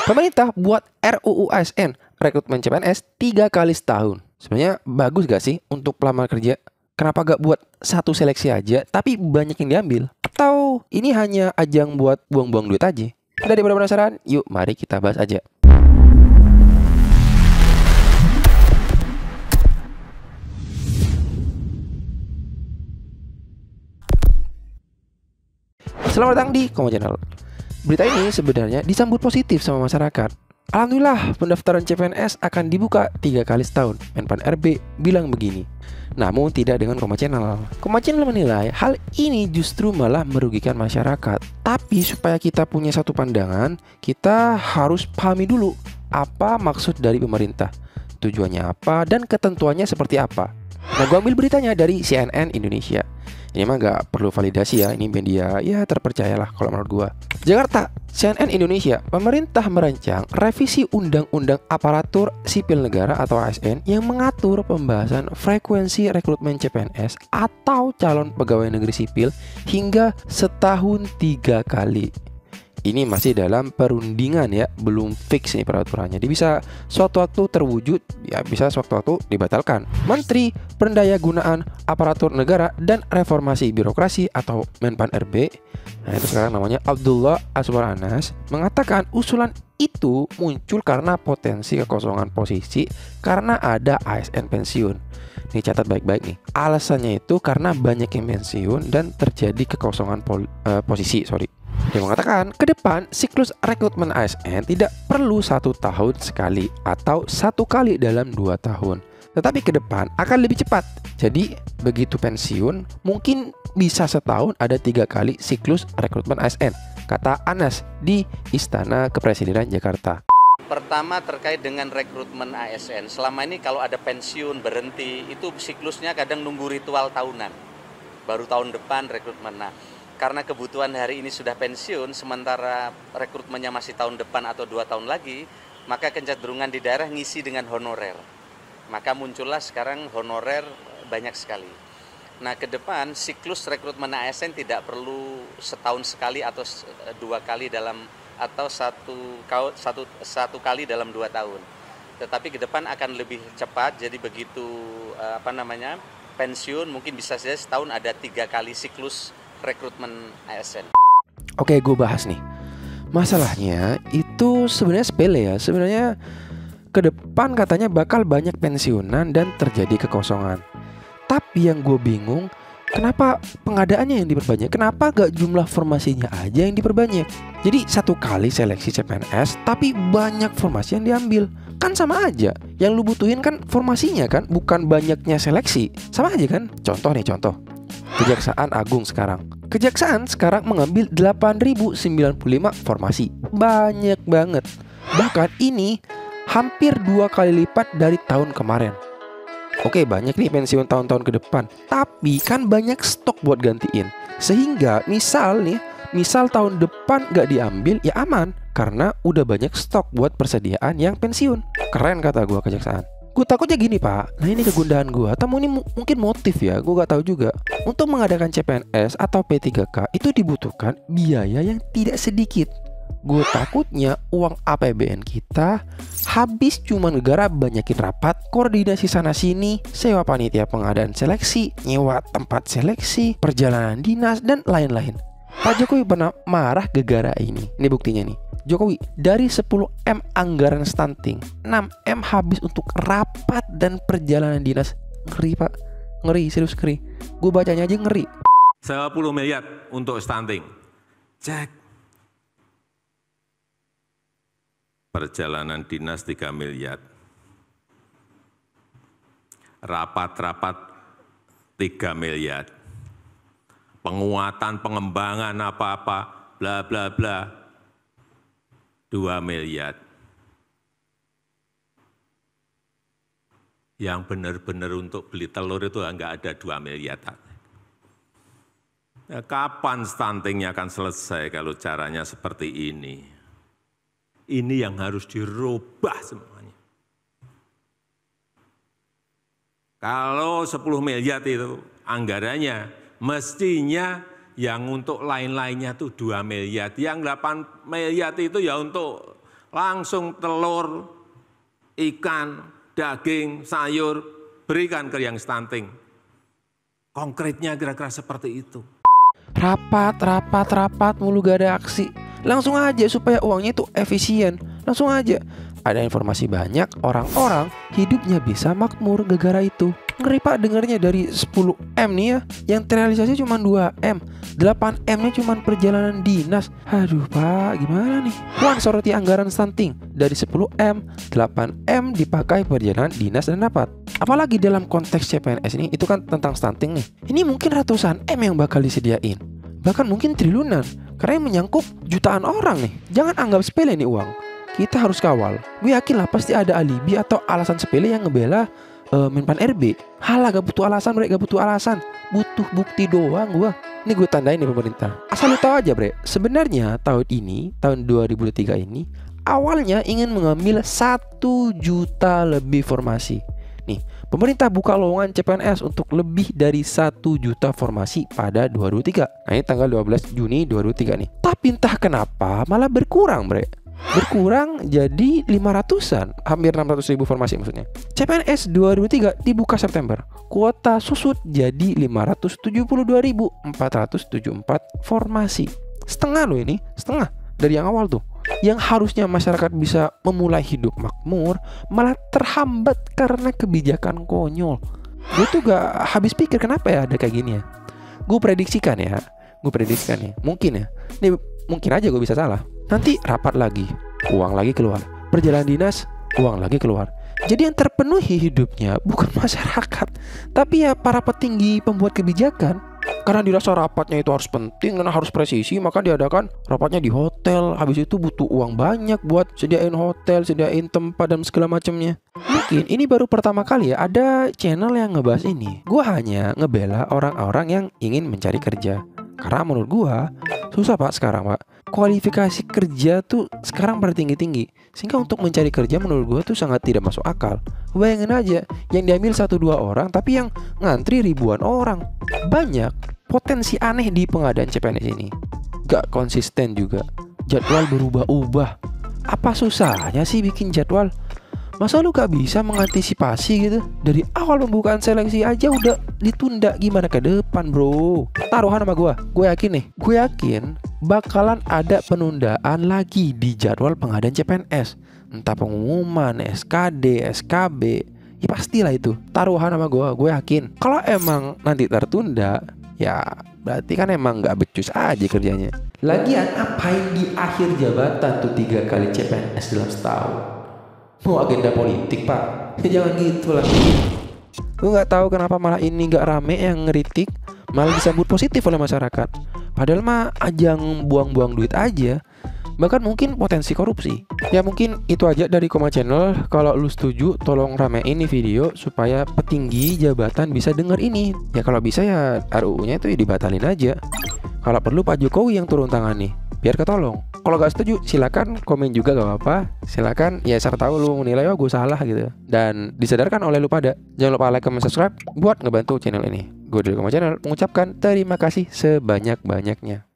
Pemerintah buat RUU ASN, rekrutmen CPNS 3 kali setahun. Sebenarnya bagus gak sih untuk pelamar kerja? Kenapa gak buat satu seleksi aja, tapi banyak yang diambil? Atau ini hanya ajang buat buang-buang duit aja? Daripada penasaran, yuk mari kita bahas aja. Selamat datang di Koma Channel. Berita ini sebenarnya disambut positif sama masyarakat. Alhamdulillah, pendaftaran CPNS akan dibuka 3 kali setahun. Menpan RB bilang begini. Namun tidak dengan Koma Channel. Koma Channel menilai hal ini justru malah merugikan masyarakat. Tapi supaya kita punya satu pandangan, kita harus pahami dulu apa maksud dari pemerintah, tujuannya apa, dan ketentuannya seperti apa. Nah, gue ambil beritanya dari CNN Indonesia. Ini mah gak perlu validasi ya, ini media ya terpercayalah kalau menurut gua. Jakarta, CNN Indonesia, pemerintah merancang revisi Undang-Undang Aparatur Sipil Negara atau ASN yang mengatur pembahasan frekuensi rekrutmen CPNS atau calon pegawai negeri sipil hingga setahun 3 kali. Ini masih dalam perundingan ya, belum fix nih peraturannya. Dia bisa suatu waktu terwujud, ya bisa suatu waktu dibatalkan. Menteri Pendayagunaan Aparatur Negara dan Reformasi Birokrasi atau Menpan RB, nah itu sekarang namanya Abdullah Azwar Anas, mengatakan usulan itu muncul karena potensi kekosongan posisi karena ada ASN pensiun. Ini catat baik-baik nih. Alasannya itu karena banyak yang pensiun dan terjadi kekosongan posisi. Dia mengatakan, ke depan siklus rekrutmen ASN tidak perlu 1 tahun sekali atau 1 kali dalam 2 tahun. Tetapi ke depan akan lebih cepat. Jadi begitu pensiun mungkin bisa setahun ada 3 kali siklus rekrutmen ASN, kata Anas di Istana Kepresidenan Jakarta. Pertama terkait dengan rekrutmen ASN. Selama ini kalau ada pensiun berhenti itu siklusnya kadang nunggu ritual tahunan. Baru tahun depan rekrutmen. Nah, karena kebutuhan hari ini sudah pensiun, sementara rekrutmennya masih tahun depan atau 2 tahun lagi, maka kecenderungan di daerah ngisi dengan honorer. Maka muncullah sekarang honorer banyak sekali. Nah, ke depan siklus rekrutmen ASN tidak perlu setahun sekali atau 2 kali dalam atau satu kali dalam 2 tahun. Tetapi ke depan akan lebih cepat. Jadi begitu pensiun mungkin bisa saja setahun ada 3 kali siklus rekrutmen ASN. Oke, gue bahas nih. Masalahnya itu sebenarnya sepele ya. Sebenarnya ke depan katanya bakal banyak pensiunan dan terjadi kekosongan. Tapi yang gue bingung, kenapa pengadaannya yang diperbanyak? Kenapa gak jumlah formasinya aja yang diperbanyak? Jadi 1 kali seleksi CPNS tapi banyak formasi yang diambil. Kan sama aja. Yang lu butuhin kan formasinya kan, bukan banyaknya seleksi. Sama aja kan? Contoh. Kejaksaan Agung sekarang. Kejaksaan sekarang mengambil 8.095 formasi. Banyak banget. Bahkan ini hampir 2 kali lipat dari tahun kemarin. Oke, banyak nih pensiun tahun-tahun ke depan. Tapi kan banyak stok buat gantiin. Sehingga misal tahun depan gak diambil ya aman. Karena udah banyak stok buat persediaan yang pensiun. Keren kata gua Kejaksaan. Gue takutnya gini pak, nah ini kegundahan gue, atau ini mungkin motif ya, gue gak tahu juga. Untuk mengadakan CPNS atau P3K itu dibutuhkan biaya yang tidak sedikit. Gue takutnya uang APBN kita habis cuma negara banyakin rapat, koordinasi sana sini, sewa panitia pengadaan seleksi, nyewa tempat seleksi, perjalanan dinas, dan lain-lain. Pak Jokowi pernah marah gara-gara ini. Ini buktinya nih. Jokowi, dari 10M anggaran stunting, 6M habis untuk rapat dan perjalanan dinas. Ngeri pak, ngeri, serius ngeri. Gue bacanya aja ngeri. 10 miliar untuk stunting, cek. Perjalanan dinas 3 miliar. Rapat-rapat 3 miliar. Penguatan, pengembangan apa-apa, bla bla bla. 2 miliar. Yang benar-benar untuk beli telur itu enggak ada 2 miliar. Ya, kapan stuntingnya akan selesai kalau caranya seperti ini? Ini yang harus dirubah semuanya. Kalau 10 miliar itu anggarannya, mestinya yang untuk lain-lainnya tuh 2 miliar. Yang 8 miliar itu ya untuk langsung telur, ikan, daging, sayur, berikan ke yang stunting. Konkretnya kira-kira seperti itu. Rapat mulu gak ada aksi. Langsung aja supaya uangnya itu efisien. Langsung aja. Ada informasi banyak, orang-orang hidupnya bisa makmur gara-gara itu. Ngeri Pak dengarnya dari 10M nih ya, yang terrealisasi cuma 2M, 8M-nya cuma perjalanan dinas. Aduh Pak, gimana nih? Puan soroti anggaran stunting. Dari 10M, 8M dipakai perjalanan dinas dan rapat. Apalagi dalam konteks CPNS ini, itu kan tentang stunting nih. Ini mungkin ratusan M yang bakal disediain. Bahkan mungkin triliunan, karena yang menyangkut jutaan orang nih. Jangan anggap sepele nih uang. Kita harus kawal. Gue yakin lah pasti ada alibi atau alasan sepele yang ngebela Menpan RB. Halah, gak butuh alasan bre, gak butuh alasan. Butuh bukti doang gua. Ini gue tandain nih pemerintah. Asal lu tahu aja bre, sebenarnya tahun ini, tahun 2023 ini, awalnya ingin mengambil 1 juta lebih formasi. Nih, pemerintah buka lowongan CPNS untuk lebih dari 1 juta formasi pada 2023. Nah ini tanggal 12 Juni 2023 nih. Tapi entah kenapa malah berkurang bre. Berkurang jadi 500-an, hampir 600.000 formasi maksudnya. CPNS 2003 dibuka September. Kuota susut jadi 572.474 formasi. Setengah loh ini, setengah dari yang awal tuh. Yang harusnya masyarakat bisa memulai hidup makmur malah terhambat karena kebijakan konyol. Gue tuh gak habis pikir kenapa ya ada kayak gini ya. Gue prediksikan ya, mungkin ya. Nih mungkin aja gue bisa salah. Nanti rapat lagi, uang lagi keluar. Perjalanan dinas, uang lagi keluar. Jadi yang terpenuhi hidupnya bukan masyarakat, tapi ya para petinggi pembuat kebijakan. Karena dirasa rapatnya itu harus penting dan harus presisi, maka diadakan rapatnya di hotel. Habis itu butuh uang banyak buat sediain hotel, sediain tempat dan segala macamnya. Mungkin ini baru pertama kali ya ada channel yang ngebahas ini. Gua hanya ngebela orang-orang yang ingin mencari kerja. Karena menurut gua susah Pak sekarang Pak. Kualifikasi kerja tuh sekarang pada tinggi-tinggi. Sehingga untuk mencari kerja menurut gua tuh sangat tidak masuk akal. Bayangin aja, yang diambil 1-2 orang tapi yang ngantri ribuan orang. Banyak potensi aneh di pengadaan CPNS ini. Gak konsisten juga. Jadwal berubah-ubah. Apa susahnya sih bikin jadwal? Masa lu gak bisa mengantisipasi gitu? Dari awal pembukaan seleksi aja udah ditunda, gimana ke depan bro? Taruhan sama gue yakin nih, gue yakin bakalan ada penundaan lagi di jadwal pengadaan CPNS. Entah pengumuman, SKD, SKB, ya pastilah itu. Taruhan sama gue yakin. Kalau emang nanti tertunda, ya berarti kan emang gak becus aja kerjanya. Lagian apain di akhir jabatan tuh 3 kali CPNS dalam setahun? Mau agenda politik Pak? Jangan gitu lah. Gue gak tahu kenapa malah ini gak rame yang ngeritik, malah disambut positif oleh masyarakat. Padahal mah ajang buang-buang duit aja. Bahkan mungkin potensi korupsi. Ya mungkin itu aja dari Koma Channel. Kalau lu setuju tolong ramein ini video supaya petinggi jabatan bisa denger ini. Ya kalau bisa ya RUU-nya itu ya dibatalin aja. Kalau perlu Pak Jokowi yang turun tangan nih, biar ketolong. Kalau gak setuju silakan komen juga gak apa-apa. Silakan ya siapa tahu lu menilai oh gue salah gitu. Dan disadarkan oleh lu pada. Jangan lupa like, comment, subscribe buat ngebantu channel ini. Gue dari Koma Channel mengucapkan terima kasih sebanyak-banyaknya.